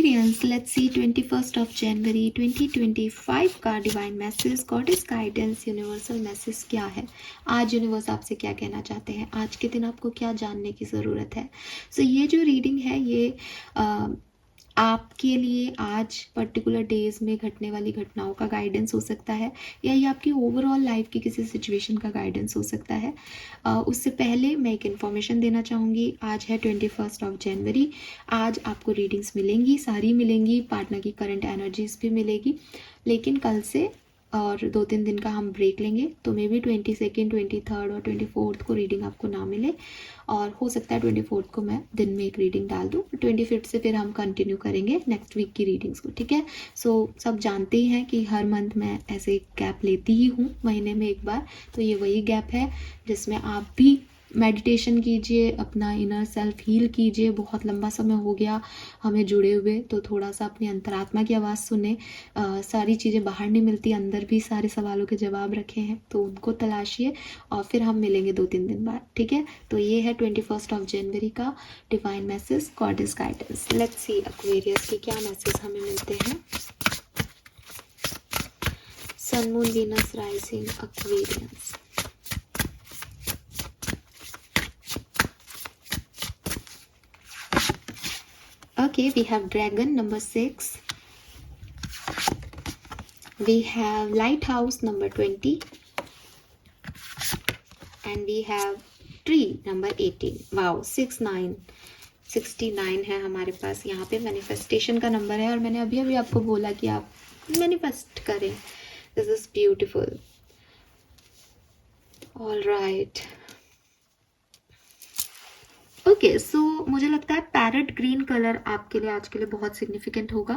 Aquarians, let's see 21st of January 2025 का divine message, goddess guidance, universal message क्या है आज। यूनिवर्स आपसे क्या कहना चाहते हैं आज के दिन, आपको क्या जानने की ज़रूरत है। सो ये जो रीडिंग है ये आपके लिए आज पर्टिकुलर डेज में घटने वाली घटनाओं का गाइडेंस हो सकता है, या ये आपकी ओवरऑल लाइफ की किसी सिचुएशन का गाइडेंस हो सकता है। उससे पहले मैं एक इन्फॉर्मेशन देना चाहूँगी। आज है 21st ऑफ जनवरी। आज आपको रीडिंग्स मिलेंगी, सारी मिलेंगी, पार्टनर की करंट एनर्जीज भी मिलेगी, लेकिन कल से और 2-3 दिन का हम ब्रेक लेंगे, तो मे बी 22nd, 23rd और 24th को रीडिंग आपको ना मिले, और हो सकता है 24th को मैं दिन में एक रीडिंग डाल दूँ। 25th से फिर हम कंटिन्यू करेंगे नेक्स्ट वीक की रीडिंग्स को, ठीक है। सो सब जानते ही हैं कि हर मंथ मैं ऐसे गैप लेती ही हूँ, महीने में एक बार। तो ये वही गैप है जिसमें आप भी मेडिटेशन कीजिए, अपना इनर सेल्फ हील कीजिए। बहुत लंबा समय हो गया हमें जुड़े हुए, तो थोड़ा सा अपनी अंतरात्मा की आवाज़ सुने। सारी चीज़ें बाहर नहीं मिलती, अंदर भी सारे सवालों के जवाब रखे हैं, तो उनको तलाशिए और फिर हम मिलेंगे 2-3 दिन बाद, ठीक है। तो ये है 21st ऑफ जनवरी का divine message, goddess guidance. Let's see Aquarius के क्या मैसेज हमें मिलते हैं। Sun, moon, Venus, rising, Aquarius. Okay, we have dragon number 6. We have lighthouse number 20. And we have tree number 18. Wow, 69. 69 है हमारे पास यहाँ पे। मैनिफेस्टेशन का नंबर है, और मैंने अभी अभी आपको बोला कि आप मैनिफेस्ट करें। This is beautiful. All right, okay. So मुझे लगता है पैरेट ग्रीन कलर आपके लिए आज के लिए बहुत सिग्निफिकेंट होगा।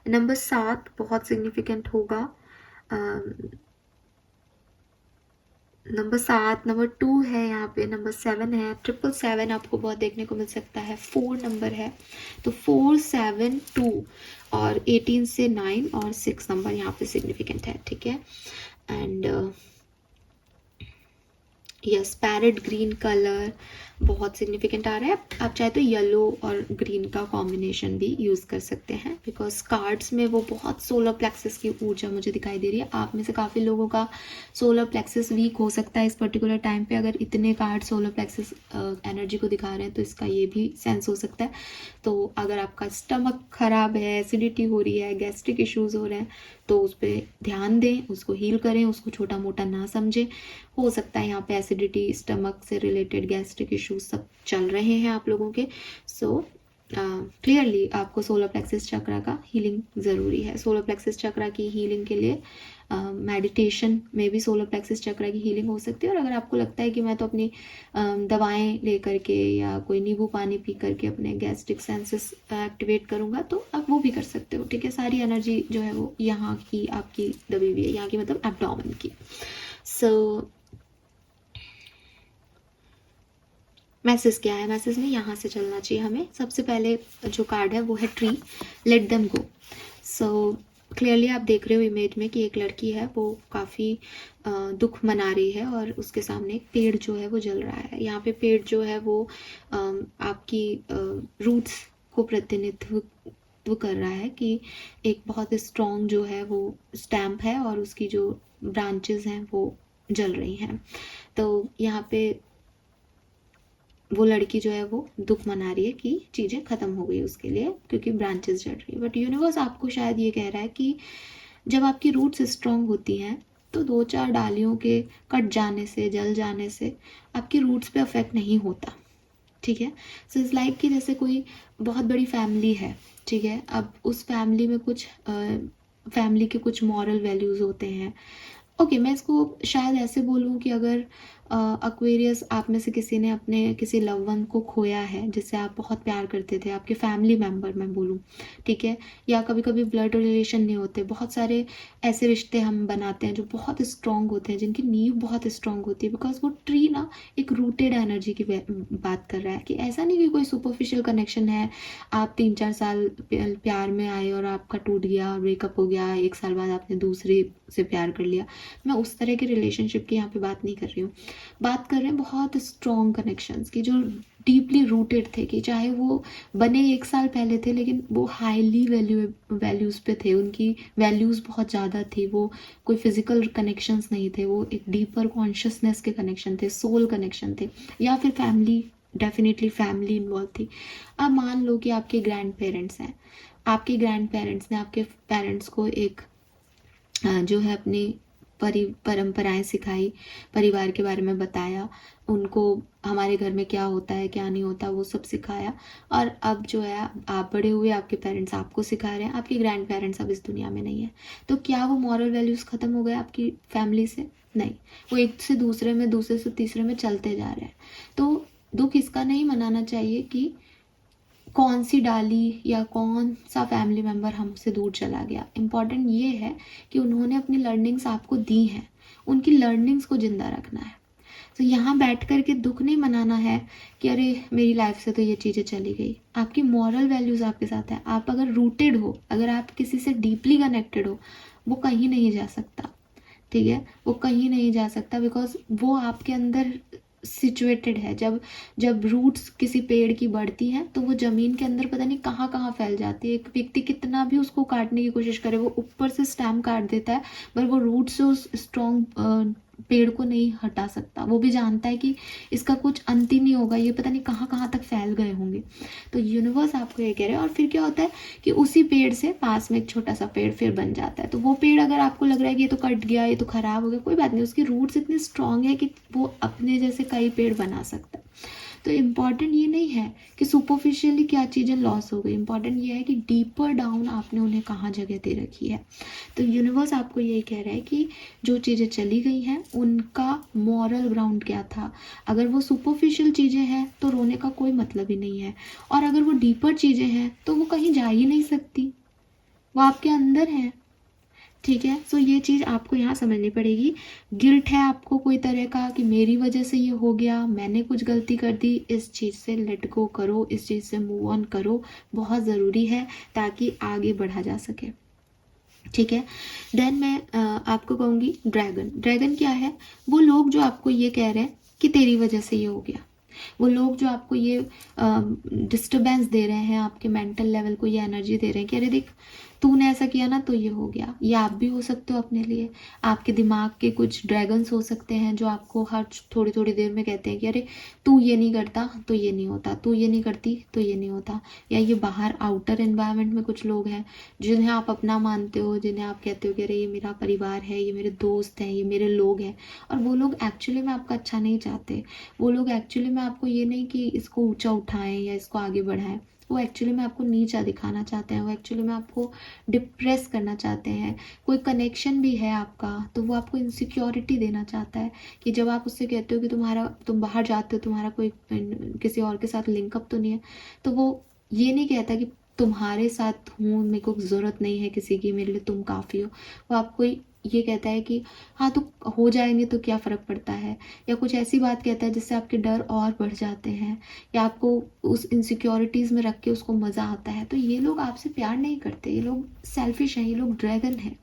नंबर 7 बहुत सिग्निफिकेंट होगा। नंबर 7, नंबर 2 है यहाँ पे, नंबर 7 है, 777 आपको बहुत देखने को मिल सकता है। 4 नंबर है, तो 4, 7, 2 और 18 से 9 और 6 नंबर यहाँ पे सिग्निफिकेंट है, ठीक है। And yes, parrot green colour बहुत सिग्निफिकेंट आ रहा है। आप चाहे तो येलो और ग्रीन का कॉम्बिनेशन भी यूज़ कर सकते हैं, बिकॉज कार्ड्स में वो बहुत सोलर प्लेक्सिस की ऊर्जा मुझे दिखाई दे रही है। आप में से काफ़ी लोगों का सोलर प्लेक्सिस वीक हो सकता है इस पर्टिकुलर टाइम पे। अगर इतने कार्ड सोलर प्लेक्सिस एनर्जी को दिखा रहे हैं तो इसका ये भी सेंस हो सकता है। तो अगर आपका स्टमक खराब है, एसिडिटी हो रही है, गैस्ट्रिक इश्यूज हो रहे हैं, तो उस पर ध्यान दें, उसको हील करें, उसको छोटा मोटा ना समझें। हो सकता है यहाँ पे एसिडिटी, स्टमक से रिलेटेड गैस्ट्रिक इश्यूज सब चल रहे हैं आप लोगों के। सो क्लियरली आपको सोलर प्लेक्सिस चक्रा का हीलिंग ज़रूरी है। सोलर प्लेक्सिस चक्रा की हीलिंग के लिए मेडिटेशन में भी सोलर प्लेक्सिस चक्रा की हीलिंग हो सकती है। और अगर आपको लगता है कि मैं तो अपनी दवाएं ले करके या कोई नींबू पानी पी करके अपने गैस्ट्रिक सेंसेस एक्टिवेट करूँगा, तो आप वो भी कर सकते हो, ठीक है। सारी एनर्जी जो है वो यहाँ की आपकी दबी हुई है, यहाँ की मतलब एब्डोमेन की। सो मैसेज क्या है, मैसेज में यहाँ से चलना चाहिए हमें। सबसे पहले जो कार्ड है वो है tree, let them go. So clearly आप देख रहे हो इमेज में कि एक लड़की है, वो काफ़ी दुख मना रही है, और उसके सामने एक पेड़ जो है वो जल रहा है। यहाँ पे पेड़ जो है वो आपकी रूट्स को प्रतिनिधित्व कर रहा है कि एक बहुत स्ट्रॉन्ग जो है वो स्टैम्प है, और उसकी जो ब्रांचेस हैं वो जल रही हैं। तो यहाँ पे वो लड़की जो है वो दुख मना रही है कि चीज़ें ख़त्म हो गई उसके लिए, क्योंकि ब्रांचेस जल रही है। बट यूनिवर्स आपको शायद ये कह रहा है कि जब आपकी रूट्स स्ट्रॉन्ग होती हैं, तो 2-4 डालियों के कट जाने से, जल जाने से आपकी रूट्स पे अफेक्ट नहीं होता, ठीक है। सो इस लाइक की जैसे कोई बहुत बड़ी फैमिली है, ठीक है। अब उस फैमिली में कुछ फैमिली के कुछ मॉरल वैल्यूज़ होते हैं। ओके, मैं इसको शायद ऐसे बोलूँ कि अगर एक्वेरियस आप में से किसी ने अपने किसी लव वन को खोया है जिससे आप बहुत प्यार करते थे, आपके फैमिली मेम्बर मैं बोलूँ, ठीक है। या कभी कभी ब्लड रिलेशन नहीं होते, बहुत सारे ऐसे रिश्ते हम बनाते हैं जो बहुत स्ट्रॉन्ग होते हैं, जिनकी नींव बहुत स्ट्रॉन्ग होती है, बिकॉज वो ट्री ना एक रूटेड एनर्जी की बात कर रहा है। कि ऐसा नहीं कि कोई सुपरफिशियल कनेक्शन है, आप 3-4 साल प्यार में आए और आपका टूट गया, ब्रेकअप हो गया, 1 साल बाद आपने दूसरे से प्यार कर लिया। मैं उस तरह के रिलेशनशिप की यहाँ पे बात नहीं कर रही हूँ, बात कर रहे हैं बहुत स्ट्रॉन्ग कनेक्शंस की, जो डीपली रूटेड थे, कि चाहे वो बने 1 साल पहले थे लेकिन वो हाईली वैल्यूज़ पे थे, उनकी वैल्यूज़ बहुत ज़्यादा थी, वो कोई फिजिकल कनेक्शंस नहीं थे, वो एक डीपर कॉन्शियसनेस के कनेक्शन थे, सोल कनेक्शन थे, या फिर फैमिली, डेफिनेटली फैमिली इन्वॉल्व थी। अब मान लो कि आपके ग्रैंड पेरेंट्स हैं, आपके ग्रैंड पेरेंट्स ने आपके पेरेंट्स को एक जो है अपनी परंपराएं सिखाई, परिवार के बारे में बताया, उनको हमारे घर में क्या होता है क्या नहीं होता वो सब सिखाया, और अब जो है आप बड़े हुए, आपके पेरेंट्स आपको सिखा रहे हैं, आपके ग्रैंड पेरेंट्स अब इस दुनिया में नहीं है, तो क्या वो मॉरल वैल्यूज़ ख़त्म हो गए आपकी फैमिली से? नहीं, वो एक से दूसरे में, दूसरे से तीसरे में चलते जा रहे हैं। तो दुख इसका नहीं मनाना चाहिए कि कौन सी डाली या कौन सा फैमिली मेम्बर हमसे दूर चला गया। इम्पॉर्टेंट ये है कि उन्होंने अपनी लर्निंग्स आपको दी हैं, उनकी लर्निंग्स को ज़िंदा रखना है। तो यहाँ बैठ कर के दुख नहीं मनाना है कि अरे मेरी लाइफ से तो ये चीज़ें चली गई। आपकी मॉरल वैल्यूज़ आपके साथ है, आप अगर रूटेड हो, अगर आप किसी से डीपली कनेक्टेड हो, वो कहीं नहीं जा सकता, ठीक है, वो कहीं नहीं जा सकता, बिकॉज वो आपके अंदर सिचुएटेड है। जब जब रूट्स किसी पेड़ की बढ़ती हैं तो वो ज़मीन के अंदर पता नहीं कहाँ कहाँ फैल जाती है। एक व्यक्ति कितना भी उसको काटने की कोशिश करे, वो ऊपर से स्टेम काट देता है, पर वो रूट से उस स्ट्रॉन्ग पेड़ को नहीं हटा सकता। वो भी जानता है कि इसका कुछ अंत ही नहीं होगा, ये पता नहीं कहाँ कहाँ तक फैल गए होंगे। तो यूनिवर्स आपको ये कह रहा है। और फिर क्या होता है कि उसी पेड़ से पास में एक छोटा सा पेड़ फिर बन जाता है। तो वो पेड़ अगर आपको लग रहा है कि ये तो कट गया, ये तो खराब हो गया, कोई बात नहीं, उसकी रूट्स इतनी स्ट्रांग है कि वो अपने जैसे कई पेड़ बना सकता है। तो इम्पॉर्टेंट ये नहीं है कि सुपरफिशियली क्या चीज़ें लॉस हो गई, इम्पॉर्टेंट ये है कि डीपर डाउन आपने उन्हें कहाँ जगह दे रखी है। तो यूनिवर्स आपको यही कह रहा है कि जो चीज़ें चली गई हैं उनका मॉरल ग्राउंड क्या था। अगर वो सुपरफिशियल चीज़ें हैं तो रोने का कोई मतलब ही नहीं है, और अगर वो डीपर चीज़ें हैं तो वो कहीं जा ही नहीं सकती, वो आपके अंदर है, ठीक है। सो ये चीज़ आपको यहाँ समझनी पड़ेगी। गिल्ट है आपको कोई तरह का कि मेरी वजह से ये हो गया, मैंने कुछ गलती कर दी, इस चीज़ से लेट गो करो, इस चीज़ से मूव ऑन करो, बहुत ज़रूरी है ताकि आगे बढ़ा जा सके, ठीक है। देन मैं आपको कहूँगी ड्रैगन। ड्रैगन क्या है? वो लोग जो आपको ये कह रहे हैं कि तेरी वजह से ये हो गया, वो लोग जो आपको ये डिस्टर्बेंस दे रहे हैं, आपके मेंटल लेवल को ये एनर्जी दे रहे हैं कि अरे देख तूने ऐसा किया ना तो ये हो गया। ये आप भी हो सकते हो अपने लिए। आपके दिमाग के कुछ ड्रैगन्स हो सकते हैं जो आपको हर थोड़ी थोड़ी देर में कहते हैं कि अरे तू ये नहीं करता तो ये नहीं होता, तू ये नहीं करती तो ये नहीं होता। या ये बाहर आउटर एनवायरनमेंट में कुछ लोग हैं जिन्हें आप अपना मानते हो, जिन्हें आप कहते हो कि अरे ये मेरा परिवार है, ये मेरे दोस्त हैं, ये मेरे लोग हैं, और वो लोग एक्चुअली में आपका अच्छा नहीं चाहते। वो लोग एक्चुअली में आपको ये नहीं कि इसको ऊंचा उठाएं या इसको आगे बढ़ाएं, वो एक्चुअली में आपको नीचा दिखाना चाहते हैं, वो एक्चुअली में आपको डिप्रेस करना चाहते हैं। कोई कनेक्शन भी है आपका तो वो आपको इनसिक्योरिटी देना चाहता है कि जब आप उससे कहते हो कि तुम बाहर जाते हो, तुम्हारा कोई किसी और के साथ लिंकअप तो नहीं है, तो वो ये नहीं कहता कि तुम्हारे साथ हूँ, मेरे को ज़रूरत नहीं है किसी की, मेरे लिए तुम काफ़ी हो। वो आपको ये कहता है कि हाँ तो हो जाएंगे तो क्या फ़र्क पड़ता है, या कुछ ऐसी बात कहता है जिससे आपके डर और बढ़ जाते हैं, या आपको उस इनसिक्योरिटीज़ में रख के उसको मज़ा आता है। तो ये लोग आपसे प्यार नहीं करते, ये लोग सेल्फिश हैं, ये लोग ड्रैगन हैं।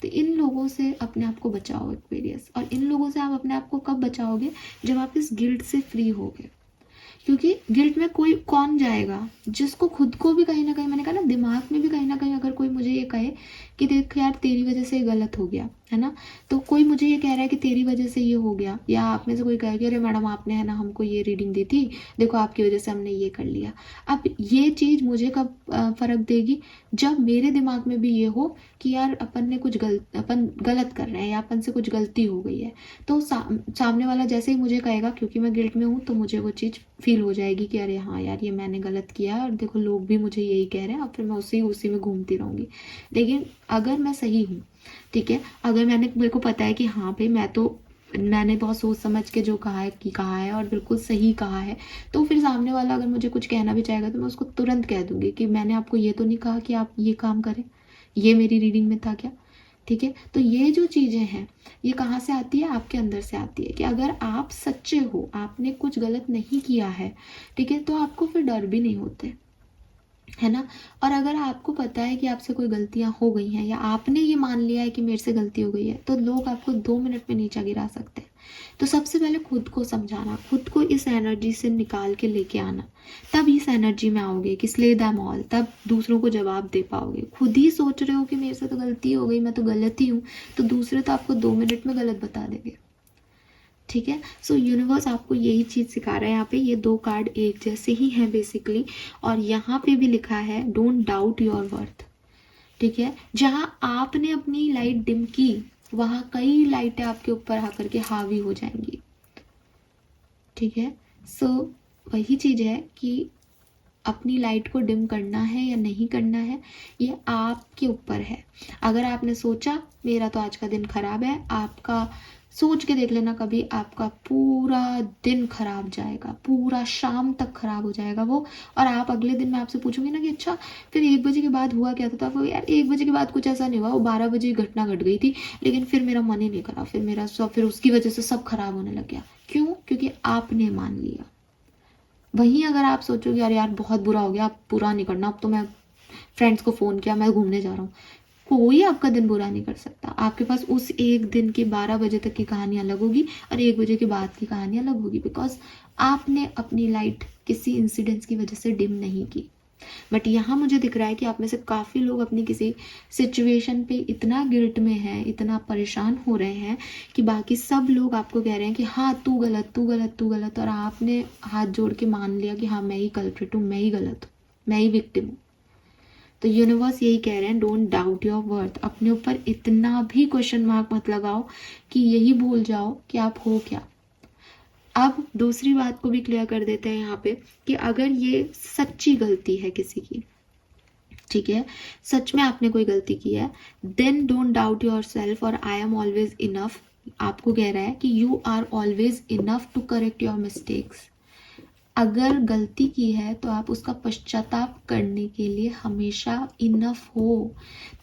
तो इन लोगों से अपने आप को बचाओ एक्वेरियस। और इन लोगों से आप अपने आप को कब बचाओगे? जब आप इस गिल्ट से फ्री होगे, क्योंकि गिल्ट में कोई कौन जाएगा जिसको खुद को भी कहीं ना कहीं, मैंने कहा ना, दिमाग में भी कहीं ना कहीं अगर कोई मुझे ये कहे कि देख यार तेरी वजह से ये गलत हो गया है ना, तो कोई मुझे ये कह रहा है कि तेरी वजह से ये हो गया, या आप में से कोई कहे कि अरे मैडम आपने है ना हमको ये रीडिंग दी थी, देखो आपकी वजह से हमने ये कर लिया। अब ये चीज़ मुझे कब फ़र्क देगी? जब मेरे दिमाग में भी ये हो कि यार अपन गलत कर रहे हैं या अपन से कुछ गलती हो गई है, तो सामने वाला जैसे ही मुझे कहेगा, क्योंकि मैं गिल्ट में हूँ, तो मुझे वो चीज़ फील हो जाएगी कि अरे हाँ यार ये मैंने गलत किया और देखो लोग भी मुझे यही कह रहे हैं, और फिर मैं उसी में घूमती रहूँगी। लेकिन अगर मैं सही हूँ, ठीक है, अगर मेरे को पता है कि हाँ भाई मैंने बहुत सोच समझ के जो कहा है और बिल्कुल सही कहा है, तो फिर सामने वाला अगर मुझे कुछ कहना भी चाहेगा तो मैं उसको तुरंत कह दूंगी कि मैंने आपको ये तो नहीं कहा कि आप ये काम करें, ये मेरी रीडिंग में था क्या, ठीक है। तो ये जो चीज़ें हैं ये कहाँ से आती है? आपके अंदर से आती है कि अगर आप सच्चे हो, आपने कुछ गलत नहीं किया है, ठीक है, तो आपको फिर डर भी नहीं होते, है ना। और अगर आपको पता है कि आपसे कोई गलतियां हो गई हैं या आपने ये मान लिया है कि मेरे से गलती हो गई है, तो लोग आपको 2 मिनट में नीचा गिरा सकते हैं। तो सबसे पहले खुद को समझाना, खुद को इस एनर्जी से निकाल के लेके आना, तब इस एनर्जी में आओगे कि स्ले दैम ऑल, तब दूसरों को जवाब दे पाओगे। खुद ही सोच रहे हो कि मेरे से तो गलती हो गई, मैं तो गलत ही हूँ, तो दूसरे तो आपको 2 मिनट में गलत बता देंगे। ठीक है। सो यूनिवर्स आपको यही चीज़ सिखा रहा है। यहाँ पे ये 2 कार्ड एक जैसे ही हैं बेसिकली, और यहाँ पे भी लिखा है डोंट डाउट योर वर्थ। ठीक है। जहाँ आपने अपनी लाइट डिम की, वहाँ कई लाइटें आपके ऊपर आकर के हावी हो जाएंगी। ठीक है। सो वही चीज़ है कि अपनी लाइट को डिम करना है या नहीं करना है, ये आपके ऊपर है। अगर आपने सोचा मेरा तो आज का दिन खराब है, आपका सोच के देख लेना कभी, आपका पूरा दिन खराब जाएगा, पूरा शाम तक खराब हो जाएगा वो। और आप अगले दिन मैं आपसे पूछूंगी ना कि अच्छा फिर 1 बजे के बाद हुआ क्या था, तो आपको यार 1 बजे के बाद कुछ ऐसा नहीं हुआ, वो 12 बजे घटना घट गई थी, लेकिन फिर मेरा मन ही नहीं करा, फिर मेरा सब, फिर उसकी वजह से सब खराब होने लग गया। क्यों? क्योंकि आपने मान लिया। वहीं अगर आप सोचोगे यार यार बहुत बुरा हो गया, अब बुरा नहीं करना, अब तो मैं फ्रेंड्स को फ़ोन किया, मैं घूमने जा रहा हूँ, कोई आपका दिन बुरा नहीं कर सकता। आपके पास उस एक दिन की 12 बजे तक की कहानी अलग होगी और 1 बजे के बाद की कहानी अलग होगी, बिकॉज आपने अपनी लाइट किसी इंसिडेंट्स की वजह से डिम नहीं की। बट यहाँ मुझे दिख रहा है कि आप में से काफ़ी लोग अपनी किसी सिचुएशन पे इतना गिल्ट में हैं, इतना परेशान हो रहे हैं कि बाकी सब लोग आपको कह रहे हैं कि हाँ तू गलत, तू गलत, तू गलत, और आपने हाथ जोड़ के मान लिया कि हाँ मैं ही कल्प्रिट हूँ, मैं ही गलत हूँ, मैं ही विक्टिम हूँ। तो यूनिवर्स यही कह रहे हैं डोंट डाउट योर वर्थ। अपने ऊपर इतना भी क्वेश्चन मार्क मत लगाओ कि यही भूल जाओ कि आप हो क्या। अब दूसरी बात को भी क्लियर कर देते हैं यहाँ पे कि अगर ये सच्ची गलती है किसी की, ठीक है, सच में आपने कोई गलती की है, then don't doubt yourself और आई एम ऑलवेज इनफ। आपको कह रहा है कि you are always enough to correct your mistakes. अगर गलती की है तो आप उसका पश्चाताप करने के लिए हमेशा इनफ हो।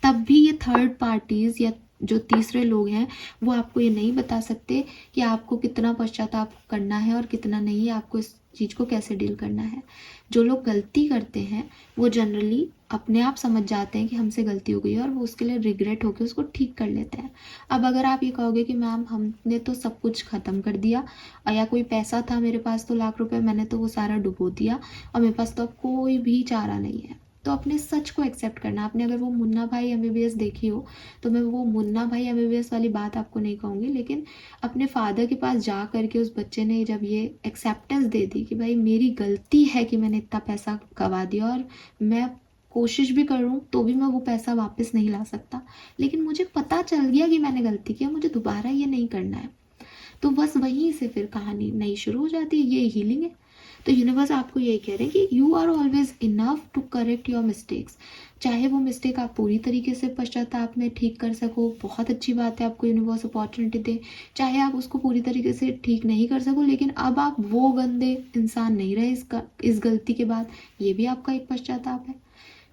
तब भी ये थर्ड पार्टीज या जो तीसरे लोग हैं वो आपको ये नहीं बता सकते कि आपको कितना पश्चाताप करना है और कितना नहीं, आपको इस चीज़ को कैसे डील करना है। जो लोग गलती करते हैं वो जनरली अपने आप समझ जाते हैं कि हमसे गलती हो गई है और वो उसके लिए रिग्रेट होकर उसको ठीक कर लेते हैं। अब अगर आप ये कहोगे कि मैम हमने तो सब कुछ ख़त्म कर दिया, या कोई पैसा था मेरे पास तो लाख रुपए, मैंने तो वो सारा डुबो दिया और मेरे पास तो अब कोई भी चारा नहीं है, तो अपने सच को एक्सेप्ट करना। आपने अगर वो मुन्ना भाई एमबीबीएस देखी हो तो मैं वो मुन्ना भाई एमबीबीएस वाली बात आपको नहीं कहूँगी, लेकिन अपने फादर के पास जा करके उस बच्चे ने जब ये एक्सेप्टेंस दे दी कि भाई मेरी गलती है कि मैंने इतना पैसा गवा दिया और मैं कोशिश भी करूँ तो भी मैं वो पैसा वापस नहीं ला सकता, लेकिन मुझे पता चल गया कि मैंने गलती की, मुझे दोबारा ये नहीं करना है, तो बस वहीं से फिर कहानी नई शुरू हो जाती है। ये हीलिंग है। तो यूनिवर्स आपको यही कह रहे हैं कि you are always enough to correct your mistakes. चाहे वो मिस्टेक आप पूरी तरीके से पश्चाताप में ठीक कर सको, बहुत अच्छी बात है, आपको यूनिवर्स अपॉर्चुनिटी दे। चाहे आप उसको पूरी तरीके से ठीक नहीं कर सको, लेकिन अब आप वो गंदे इंसान नहीं रहे इस गलती के बाद, ये भी आपका एक पश्चाताप है।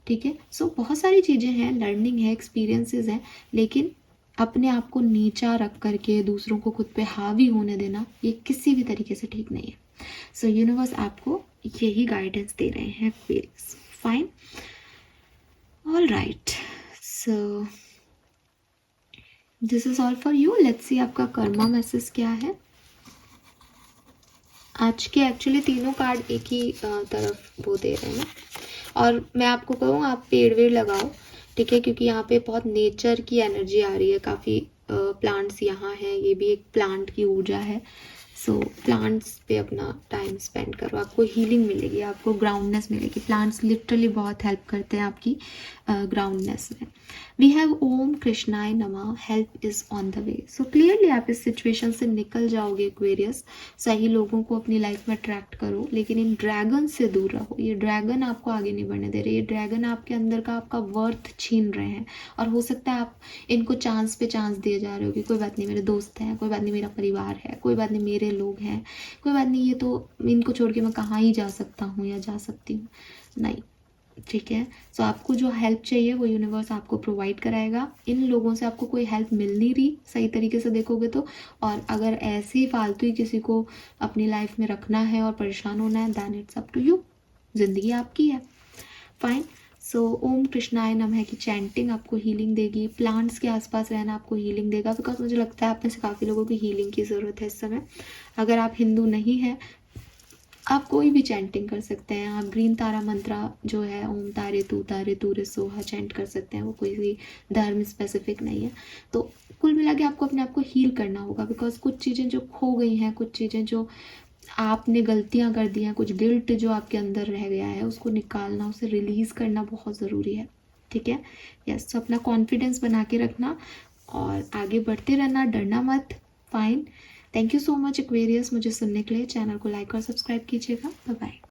ठीक है। सो बहुत सारी चीज़ें हैं, लर्निंग है, एक्सपीरियंसेस हैं, लेकिन अपने आप को नीचा रख करके दूसरों को खुद पे हावी होने देना ये किसी भी तरीके से ठीक नहीं है। सो यूनिवर्स आपको यही गाइडेंस दे रहे हैं। Aquarius, fine, all right, so this is all for you. Let's see आपका कर्मा मैसेज क्या है आज के। एक्चुअली तीनों कार्ड एक ही तरफ वो दे रहे हैं ना, और मैं आपको कहूँ आप पेड़ वेड़ लगाओ, ठीक है, क्योंकि यहाँ पे बहुत नेचर की एनर्जी आ रही है, काफ़ी प्लांट्स यहाँ हैं, ये भी एक प्लांट की ऊर्जा है। सो प्लांट्स पे अपना टाइम स्पेंड करो, आपको हीलिंग मिलेगी, आपको ग्राउंडनेस मिलेगी। प्लांट्स लिटरली बहुत हेल्प करते हैं आपकी ग्राउंडनेस में। वी हैव ओम कृष्णाय नमः, help is on the way. So clearly आप इस सिचुएशन से निकल जाओगे एक्वेरियस। सही लोगों को अपनी लाइफ में अट्रैक्ट करो, लेकिन इन ड्रैगन से दूर रहो। ये ड्रैगन आपको आगे नहीं बढ़ने दे रहे, ये ड्रैगन आपके अंदर का आपका वर्थ छीन रहे हैं, और हो सकता है आप इनको चांस पे चांस दिए जा रहे हो कि कोई बात नहीं मेरे दोस्त हैं, कोई बात नहीं मेरा परिवार है, कोई बात नहीं मेरे लोग हैं, कोई बात नहीं ये तो इनको छोड़ के मैं कहाँ ही जा सकता हूँ या जा सकती हूँ। नहीं, ठीक है। सो आपको जो हेल्प चाहिए वो यूनिवर्स आपको प्रोवाइड कराएगा। इन लोगों से आपको कोई हेल्प मिल नहीं रही सही तरीके से देखोगे तो, और अगर ऐसे ही फालतू ही किसी को अपनी लाइफ में रखना है और परेशान होना है, then it's up to you, जिंदगी आपकी है। फाइन। सो ओम कृष्णाय नमः की चैंटिंग आपको हीलिंग देगी। प्लांट्स के आसपास रहना आपको हीलिंग देगा, बिकॉज मुझे लगता है आप में से काफ़ी लोगों की हीलिंग की ज़रूरत है इस समय। अगर आप हिंदू नहीं हैं, आप कोई भी चैंटिंग कर सकते हैं। आप ग्रीन तारा मंत्रा जो है, ओम तारे तू रे सोहा चैंट कर सकते हैं। वो कोई भी धर्म स्पेसिफिक नहीं है। तो कुल मिला के आपको अपने आप को हील करना होगा, बिकॉज कुछ चीज़ें जो खो गई हैं, कुछ चीज़ें जो आपने गलतियां कर दी हैं, कुछ गिल्ट जो आपके अंदर रह गया है, उसको निकालना, उसे रिलीज़ करना बहुत ज़रूरी है। ठीक है, यस। तो अपना कॉन्फिडेंस बना के रखना और आगे बढ़ते रहना, डरना मत। Fine. Thank you so much Aquarius मुझे सुनने के लिए। चैनल को लाइक और सब्सक्राइब कीजिएगा। Bye bye.